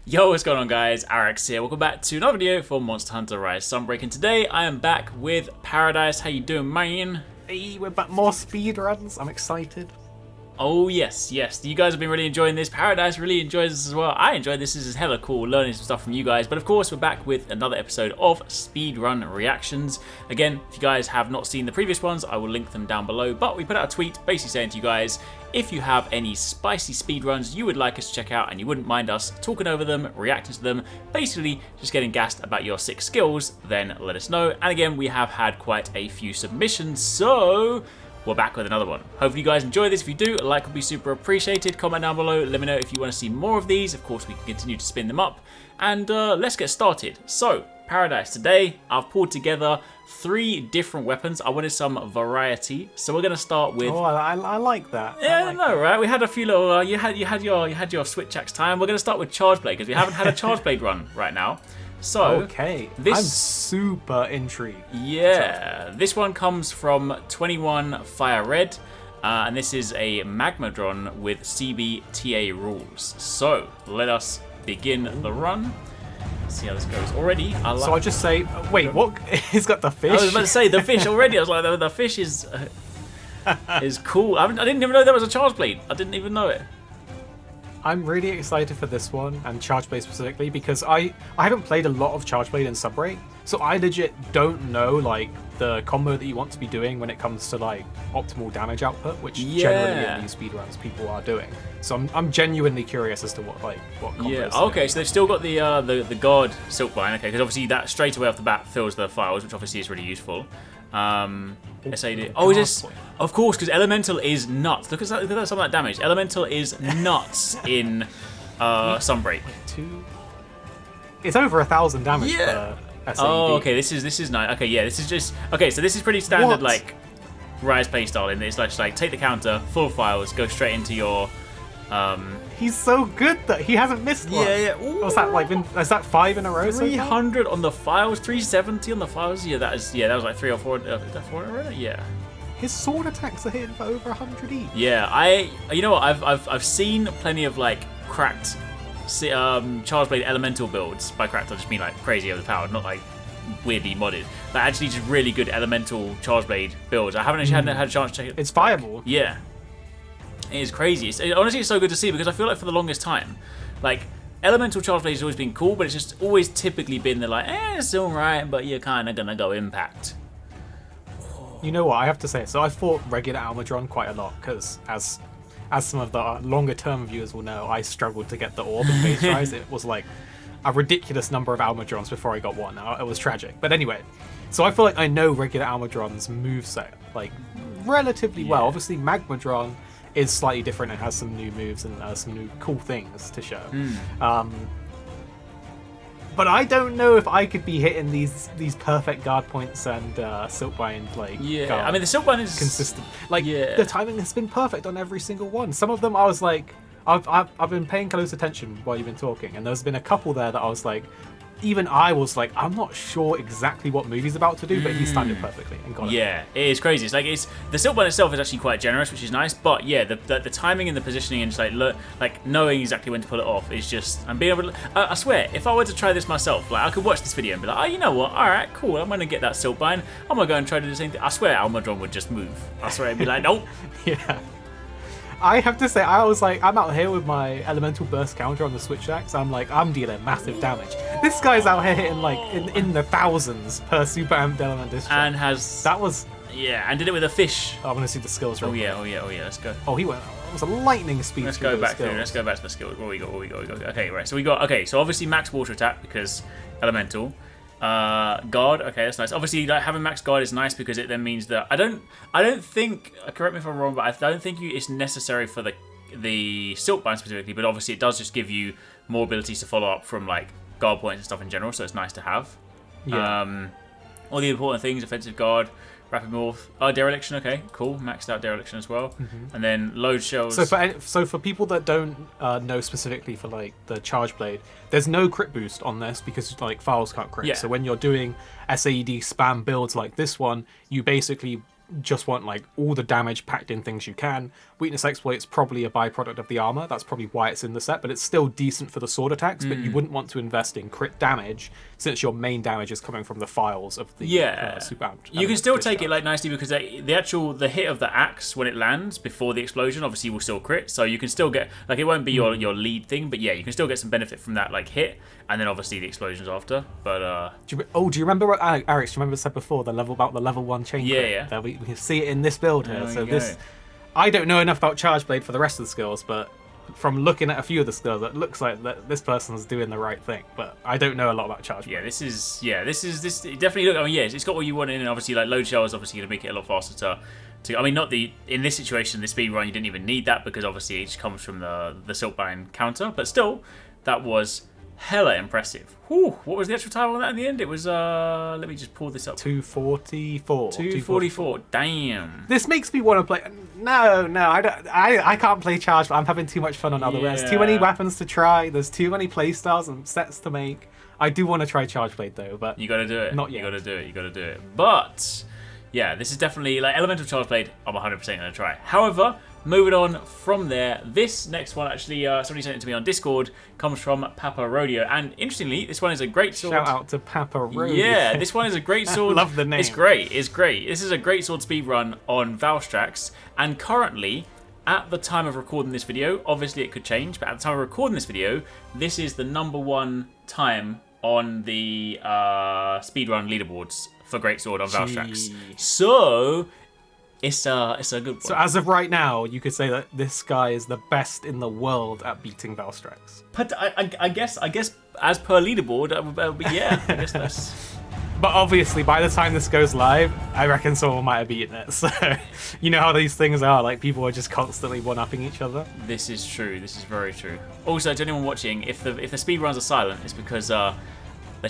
Yo, what's going on guys? Arekkz here. Welcome back to another video for Monster Hunter Rise Sunbreak, and today I am back with Paradise. How you doing, man? Hey, we're back, more speedruns. I'm excited. Oh yes, you guys have been really enjoying this. Paradise really enjoys this as well. I enjoyed this. This is hella cool, learning some stuff from you guys. But of course, we're back with another episode of Speedrun Reactions. Again, if you guys have not seen the previous ones, I will link them down below. But we put out a tweet basically saying to you guys, if you have any spicy speedruns you would like us to check out and you wouldn't mind us talking over them, reacting to them, basically just getting gassed about your sick skills, then let us know. And again, we have had quite a few submissions, so we're back with another one. Hopefully you guys enjoy this. If you do, a like would be super appreciated. Comment down below, let me know if you want to see more of these. Of course, we can continue to spin them up. And let's get started. So, Paradise, today I've pulled together 3 different weapons. I wanted some variety. So we're going to start with... Oh, I like that. Yeah, I like no, right? We had a few little... you had your switch axe time. We're going to start with Charge Blade because we haven't had a Charge Blade run right now. So, okay, I'm super intrigued. Yeah, this one comes from 21 Fire Red, and this is a Magmadron with CBTA rules. So, let us begin the run. Let's see how this goes. Already, So I just say, wait, what? He's got the fish? I was about to say, the fish already. I was like, the fish is cool. I didn't even know there was a Charge Blade. I didn't even know it. I'm really excited for this one, and Charge Blade specifically, because I haven't played a lot of Charge Blade in Sunbreak, so I legit don't know like the combo that you want to be doing when it comes to like optimal damage output, which generally in these speedruns people are doing. So I'm genuinely curious as to what combos. Yeah. Okay. So they've still got the guard Silkbind. Okay, because obviously that straight away off the bat fills the files, which obviously is really useful. SAD. Oh, is this? Of course, because Elemental is nuts. Look at that! Look at that! Some of that damage. Elemental is nuts in Sunbreak. It's over 1,000 damage per SAD. Oh, okay. This is nice. Okay, yeah. This is just okay. So this is pretty standard like Rise playstyle. In it's like take the counter, full files, go straight into your. He's so good that he hasn't missed one. Yeah. Ooh. What's that like? Is that 5 in a row? 300 on the files, 370 on the files. Yeah, that was like 3 or 4. Is that 4 in a row? Yeah. His sword attacks are hitting for over 100 each. Yeah, you know what? I've seen plenty of like cracked Charge Blade elemental builds. By cracked, I just mean like crazy overpowered, not like weirdly modded. Like actually just really good elemental Charge Blade builds. I haven't actually had a chance to check it. It's viable. Yeah. It is crazy. Honestly, it's so good to see because I feel like for the longest time, like, elemental Charge Blade has always been cool, but it's just always typically been the like, it's alright, but you're kind of going to go impact. You know what, I have to say, so I fought regular Almadron quite a lot, because as some of the longer term viewers will know, I struggled to get the orb in Phase Rise. It was like a ridiculous number of Almadrons before I got one. It was tragic. But anyway, so I feel like I know regular Almadron's moveset, like, relatively well. Obviously, Magmadron is slightly different and has some new moves and some new cool things to show. But I don't know if I could be hitting these perfect guard points and Silkbind like. Yeah, I mean the Silkbind is consistent. Like the timing has been perfect on every single one. Some of them I was like, I've been paying close attention while you've been talking, and there's been a couple there that I was like. Even I was like, I'm not sure exactly what move he's about to do, but he's timed it perfectly and got it. Yeah, it is crazy. It's like the Silkbind itself is actually quite generous, which is nice. But yeah, the timing and the positioning and just like knowing exactly when to pull it off is just. And being able to. I swear, if I were to try this myself, like I could watch this video and be like, oh, you know what? All right, cool. I'm gonna get that Silkbind. I'm gonna go and try to do the same thing. I swear, Almadron would just move. I swear, it'd be like, nope. Yeah. I have to say, I was like, I'm out here with my elemental burst counter on the switch axe. I'm like, I'm dealing massive damage. This guy's out here hitting like in the thousands per super amped element discharge. And has and did it with a fish. I want to see the skills. Oh yeah. Let's go. Oh, he went. It was a lightning speed. Let's go back through. Let's go back to the skills. What we got? Okay, right. So we got so obviously max water attack because elemental. Guard, okay, that's nice. Obviously, like, having max guard is nice because it then means that I don't think. Correct me if I'm wrong, but I don't think it's necessary for the Silkbind specifically. But obviously, it does just give you more abilities to follow up from like guard points and stuff in general. So it's nice to have. Yeah. All the important things: offensive guard, rapid morph. Oh, dereliction. Okay, cool. Maxed out dereliction as well. And then load shells. So for people that don't know specifically for like the Charge Blade, there's no crit boost on this because like files can't crit. Yeah. So when you're doing SAED spam builds like this one, you basically just want like all the damage packed in things you can. Weakness exploit's probably a byproduct of the armor. That's probably why it's in the set, but it's still decent for the sword attacks. But you wouldn't want to invest in crit damage since your main damage is coming from the files of the super. You can still take it like nicely because the hit of the axe when it lands before the explosion obviously will still crit, so you can still get like it won't be your lead thing, but yeah, you can still get some benefit from that like hit, and then obviously the explosions after. But do you remember what Arekkz? Do you remember I said before the level 1 chain? Yeah. That we can see it in this build here. So go. I don't know enough about Charge Blade for the rest of the skills, but from looking at a few of the skills, it looks like that this person's doing the right thing. But I don't know a lot about Charge Blade. This it definitely look. I mean, yeah, it's got what you want in, and obviously like load shell is obviously going to make it a lot faster to. I mean, in this situation, the speed run, you didn't even need that because obviously it comes from the Silkbind counter, but still, that was hella impressive. Whew, what was the actual time on that in the end? It was, let me just pull this up. 244. 244. Damn. This makes me want to play. No, I can't play Charge, but I'm having too much fun on other ways. Too many weapons to try. There's too many playstyles and sets to make. I do want to try Charge Blade though, but you got to do it. Not yet. You got to do it. But yeah, this is definitely like Elemental Charge Blade. I'm 100% going to try. However, moving on from there, this next one actually, somebody sent it to me on Discord, comes from Papa RODEO. And interestingly, this one is a great sword. Shout out to Papa RODEO. Yeah, this one is a great sword. Love the name. It's great. This is a great sword speedrun on Valstrax. And currently, at the time of recording this video, obviously it could change, but at the time of recording this video, this is the #1 time on the speedrun leaderboards for great sword on Valstrax. So it's a good one. So as of right now, you could say that this guy is the best in the world at beating Valstrax. But I guess as per leaderboard, yeah, I guess that's. But obviously, by the time this goes live, I reckon someone might have beaten it. So you know how these things are, like people are just constantly one-upping each other. This is true. This is very true. Also, to anyone watching, if the speedruns are silent, it's because the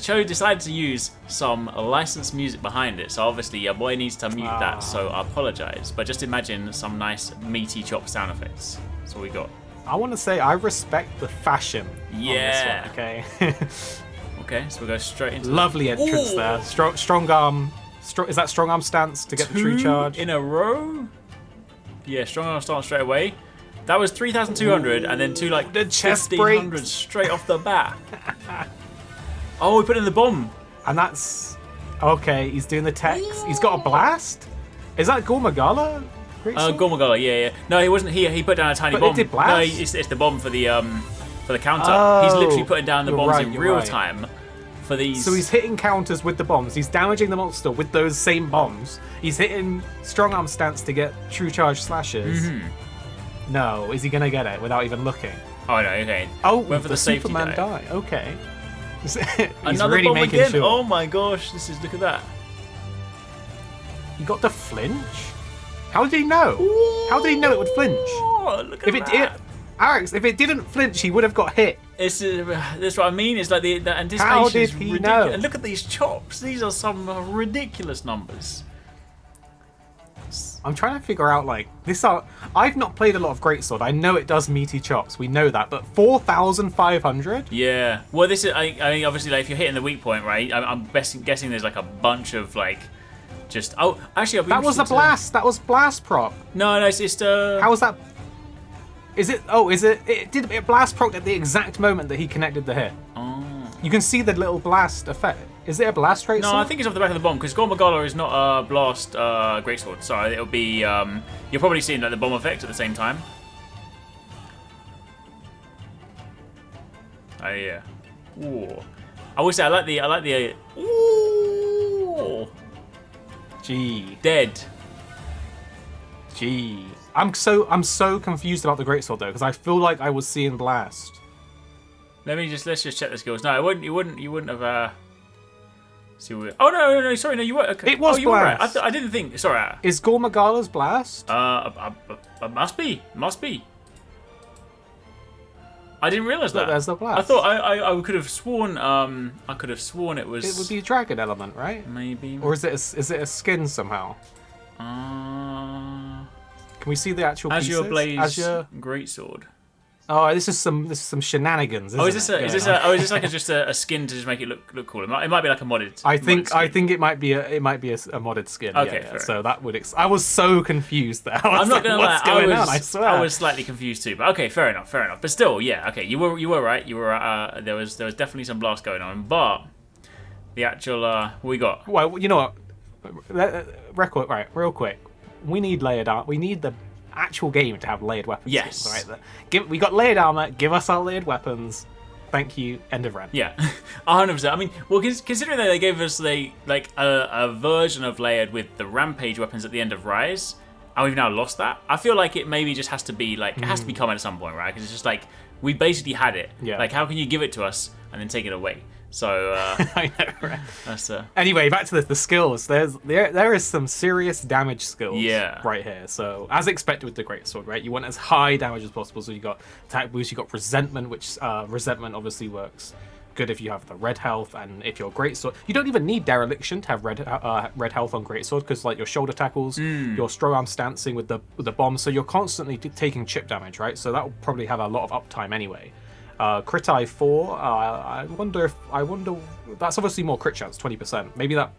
show decided to use some licensed music behind it, so obviously your boy needs to mute that, so I apologise. But just imagine some nice meaty chop sound effects. That's all we got. I want to say I respect the fashion on this one, okay? Okay, so we'll go straight into lovely entrance there. Strong arm. Is that strong arm stance to get the true charge? In a row? Yeah, strong arm stance straight away. That was 3,200 and then two like the chest 1,500 breaks straight off the bat. Oh, we put in the bomb. And that's... Okay, he's doing the techs. He's got a blast? Is that Gormagala? Gormagala, yeah. No, he wasn't. He put down a tiny bomb. It did blast? No, it's the bomb for the counter. He's literally putting down the bombs in real time for these. So he's hitting counters with the bombs. He's damaging the monster with those same bombs. He's hitting strong arm stance to get true charge slashes. No, is he going to get it without even looking? Oh, no, okay. Oh, went for the safety Superman dive. Die. Okay. He's Another really bomb making again. sure. Oh my gosh, look at that. He got the flinch? How did he know? Ooh, How did he know it would flinch? Look at that. Arekkz, if it didn't flinch, he would have got hit. That's what I mean. It's like the anticipation How did is he ridiculous. know? And look at these chops. These are some ridiculous numbers. I'm trying to figure out I've not played a lot of Greatsword. I know it does meaty chops. We know that, but 4,500? Yeah. Well, this is. I mean, obviously, like if you're hitting the weak point, right? I'm guessing there's like a bunch of like, just. Oh, actually, that was a blast. That was blast prop. No, it's just. How was that? Is it? Oh, is it? It blast proc at the exact moment that he connected the hit. Oh. You can see the little blast effect. Is it a blast rate? No, I think it's off the back of the bomb because Gormagala is not a blast greatsword. So it'll be. You're probably seeing like the bomb effect at the same time. Oh yeah. Ooh. I would say I like the. Ooh. Gee. Dead. Gee. I'm so confused about the greatsword though because I feel like I was seeing blast. Let's just check the skills. No, you wouldn't have. See what, oh no! Sorry, no, you were. Okay. It was you blast. Were right. I didn't think. Sorry. Is Gormagala's blast? Must be. I didn't realize that. There's the blast. I thought I could have sworn. I could have sworn it was. It would be a dragon element, right? Maybe. Or is it a skin somehow? Can we see the actual pieces? Azure Blaze Greatsword. Oh, this is some shenanigans. Isn't Is this like just a skin to just make it look cool? It might be like a modded. I think it might be a modded skin. Okay, yeah. So that would. I was so confused there. I'm not gonna what's lie. going on? I swear. I was slightly confused too. But okay, fair enough. But still, yeah. Okay, you were right. You were there was definitely some blast going on, but the actual what we got. Well, you know what? Record right, real quick. We need layered armor. We need the actual game to have layered weapons. Yes. Skins, right? We got layered armor. Give us our layered weapons. Thank you. End of rant. Yeah, 100%. I mean, well, considering that they gave us a version of layered with the rampage weapons at the end of Rise, and we've now lost that. I feel like it maybe just has to be it has to be coming at some point, right? Because it's just like we basically had it. Yeah. Like, how can you give it to us and then take it away? So I know, right? That's Anyway, back to the skills. There is some serious damage skills right here. So as expected with the greatsword, right? You want as high damage as possible. So you got attack boost, you got resentment, which resentment obviously works good if you have the red health, and if you're greatsword, you don't even need dereliction to have red health on greatsword, because like your shoulder tackles, your strong arm stancing with the bomb, so you're constantly taking chip damage, right? So that will probably have a lot of uptime anyway. Crit eye 4. I wonder that's obviously more crit chance, 20%. Maybe that.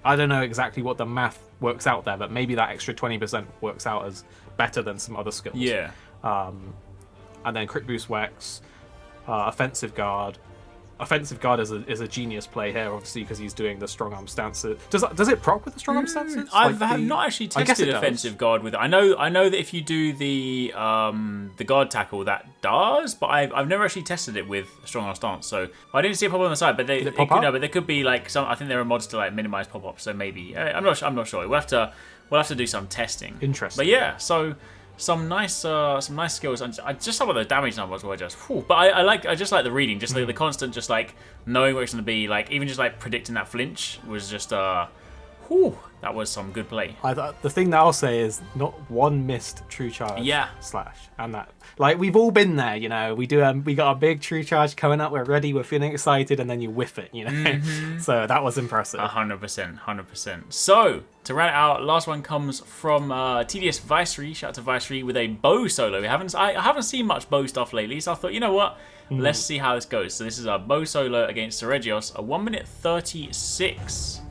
I don't know exactly what the math works out there, but maybe that extra 20% works out as better than some other skills. Yeah. And then crit boost Wex, offensive guard. Offensive guard is a genius play here, obviously, because he's doing the strong arm stances. Does it proc with the strong arm stances? I have not actually tested offensive guard with it. I know that if you do the guard tackle, that does, but I've never actually tested it with strong arm stance. So I didn't see a pop on the side, but but there could be like some. I think there are mods to like minimize pop ups. So maybe I'm not sure. We'll have to do some testing. Interesting. But yeah, so. Some nice skills, and just some of the damage numbers were just. Whew. But I just like the reading, just the constant, just like knowing what it's going to be. Like even just like predicting that flinch was just. Whew, that was some good play. The thing that I'll say is not one missed true charge. Yeah. Slash, and that like we've all been there, you know. We got a big true charge coming up. We're ready. We're feeling excited, and then you whiff it, you know. Mm-hmm. So that was impressive. 100%. So to round it out, last one comes from TDS VYCERY. Shout out to VYCERY with a bow solo. I haven't seen much bow stuff lately, so I thought, you know what? Let's see how this goes. So this is our bow solo against Arekkz, a 1 minute 36.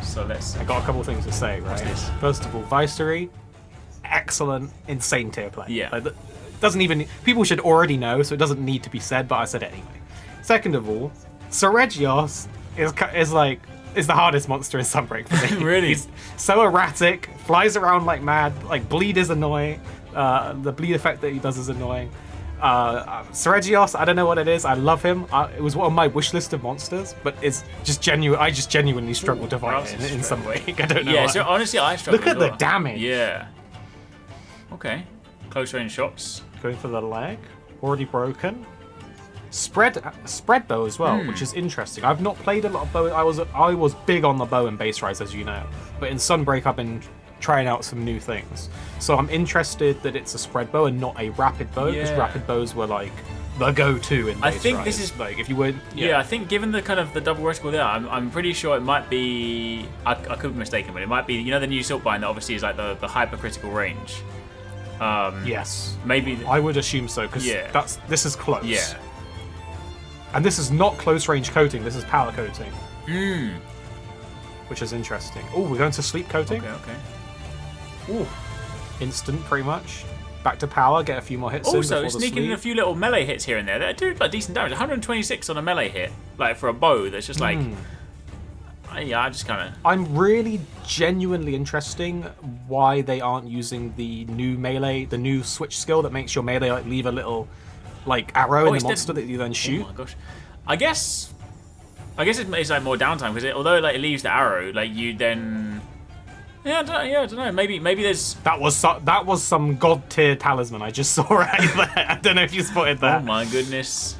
So I got a couple of things to say, right? First of all, VYCERY, excellent, insane tier play. Yeah. Like, doesn't even people should already know, so it doesn't need to be said, but I said it anyway. Second of all, Arekkz is the hardest monster in Sunbreak for me. Really? He's so erratic, flies around like mad. Like bleed is annoying. The bleed effect that he does is annoying. Arekkz, I don't know what it is. I love him. It was on my wish list of monsters, but it's just genuine. I just genuinely struggle to fight it in some way. I don't know. Yeah, so honestly, I struggle. Look at the damage. Yeah. Okay. Close range shots. Going for the leg. Already broken. Spread bow as well, which is interesting. I've not played a lot of bow. I was big on the bow in base Rise, as you know, but in Sunbreak I've been trying out some new things. So I'm interested that it's a spread bow and not a rapid bow, because rapid bows were like the go-to in base I think Rise. This is like if you would. Yeah, I think given the kind of the double reticle there, I'm pretty sure it might be. I could be mistaken, but it might be. The new Silkbind that obviously is like the hypercritical range. Yes. Maybe. I would assume so, because this is close. Yeah. And this is not close range coating. This is power coating. Which is interesting. Oh, we're going to sleep coating. Okay. Ooh. Instant, pretty much. Back to power, get a few more hits also, in it's sneaking in a few little melee hits here and there. They do like decent damage. 126 on a melee hit, like for a bow. That's just like, I just kind of. I'm really genuinely interesting why they aren't using the new melee, the new switch skill that makes your melee like leave a little like arrow in the monster that you then shoot. Oh my gosh! I guess it's like more downtime, because although like it leaves the arrow, like you then. I don't know. Maybe there's. That was some god tier talisman I just saw right there. I don't know if you spotted that. Oh my goodness.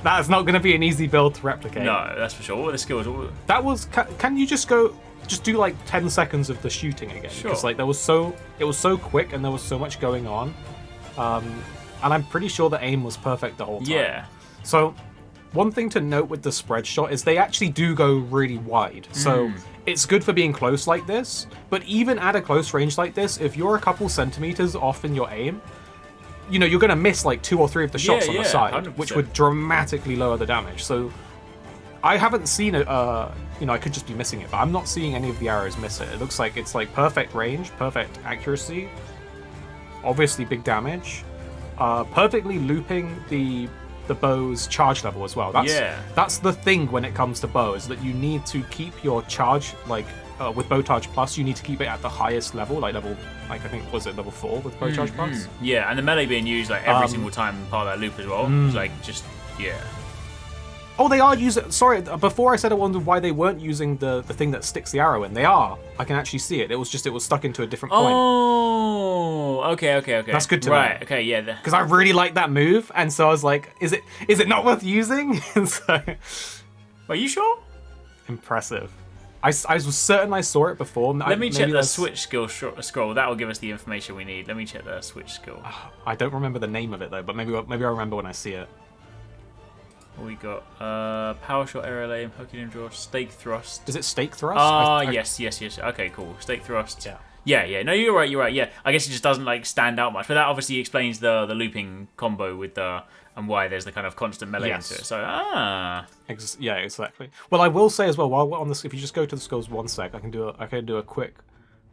That's not going to be an easy build to replicate. No, that's for sure. What are the skills? That was. Can you just do like 10 seconds of the shooting again? Sure. Because like it was so quick and there was so much going on, and I'm pretty sure the aim was perfect the whole time. Yeah. So, one thing to note with the spread shot is they actually do go really wide. So it's good for being close like this, but even at a close range like this, if you're a couple centimeters off in your aim, you know, you're going to miss like 2 or 3 of the shots on the side, 100%. which would dramatically lower the damage. So I haven't seen it, you know, I could just be missing it, but I'm not seeing any of the arrows miss it. It looks like it's like perfect range, perfect accuracy, obviously big damage, perfectly looping the bow's charge level as well. That's the thing when it comes to bow, is that you need to keep your charge, like with bow charge plus, you need to keep it at the highest level, like I think, was it level 4 with bow charge plus? Yeah, and the melee being used like every single time part of that loop as well. It's like just Oh, they are using. Sorry, before I said I wondered why they weren't using the thing that sticks the arrow in. They are. I can actually see it. It was stuck into a different point. Oh, okay. That's good to know. Right. Okay. Yeah. Because I really like that move, and so I was like, is it not worth using? And so. Are you sure? Impressive. I was certain I saw it before. Let me check the switch skill scroll. That will give us the information we need. Let me check the switch skill. I don't remember the name of it though, but maybe I remember when I see it. What we got? Power shot, aerial aim, Herculean draw, stake thrust. Is it stake thrust? Yes. Okay, cool. Stake thrust. Yeah. No, you're right. Yeah. I guess it just doesn't like stand out much, but that obviously explains the looping combo with the and why there's the kind of constant melee into it. So yeah, exactly. Well, I will say as well, while we're on this, if you just go to the skills 1 sec, I can do a quick,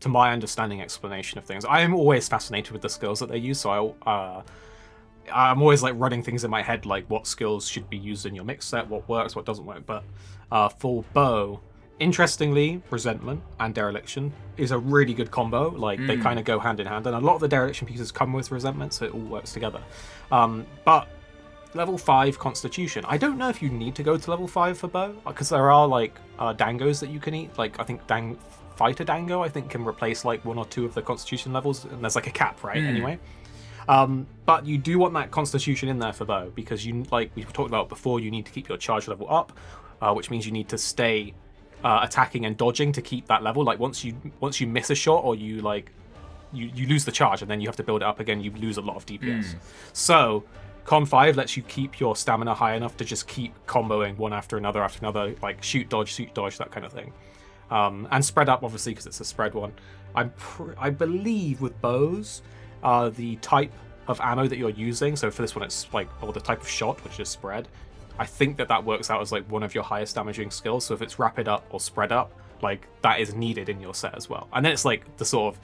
to my understanding, explanation of things. I am always fascinated with the skills that they use, so I'm always like running things in my head, like what skills should be used in your mix set, what works, what doesn't work. But for bow, interestingly, resentment and dereliction is a really good combo. Like they kind of go hand in hand, and a lot of the dereliction pieces come with resentment, so it all works together. But level 5 constitution, I don't know if you need to go to level 5 for bow, because there are like dangos that you can eat. Like I think fighter dango, I think, can replace like 1 or 2 of the constitution levels, and there's like a cap, right? Anyway. But you do want that constitution in there for bow, because you, like we talked about before, you need to keep your charge level up, which means you need to stay attacking and dodging to keep that level. Like once you miss a shot, or you like you lose the charge, and then you have to build it up again, you lose a lot of DPS. So Con 5 lets you keep your stamina high enough to just keep comboing one after another, like shoot dodge, that kind of thing. And spread up, obviously, because it's a spread one. I believe with bows, the type of ammo that you're using, so for this one it's like, or the type of shot, which is spread, I think that works out as like one of your highest damaging skills. So if it's rapid up or spread up, like that is needed in your set as well. And then it's like the sort of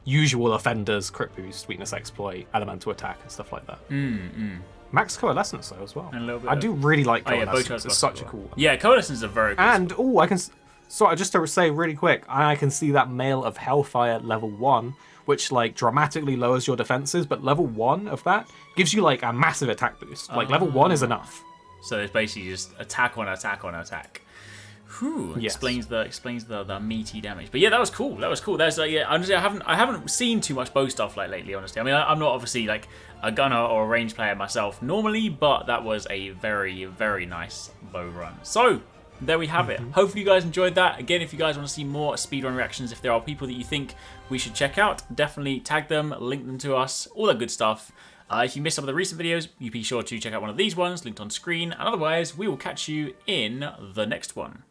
usual offenders, crit boost, weakness exploit, elemental attack, and stuff like that. Max coalescence though as well. And a little bit I do really like coalescence. It's such a cool. Yeah, coalescence is a very cool. And I can. Sorry, just to say really quick, I can see that Mail of Hellfire level 1, which like dramatically lowers your defenses, but level 1 of that gives you like a massive attack boost. Like level 1 is enough. So it's basically just attack on attack on attack. Whew, yes. explains the meaty damage. But yeah, that was cool. There's honestly, I haven't seen too much bow stuff like lately. Honestly, I mean, I'm not obviously like a gunner or a range player myself normally, but that was a very, very nice bow run. So there we have it. Hopefully you guys enjoyed that. Again, if you guys want to see more speedrun reactions, if there are people that you think we should check out, definitely tag them, link them to us, all that good stuff. If you missed some of the recent videos, you be sure to check out one of these ones, linked on screen. And otherwise, we will catch you in the next one.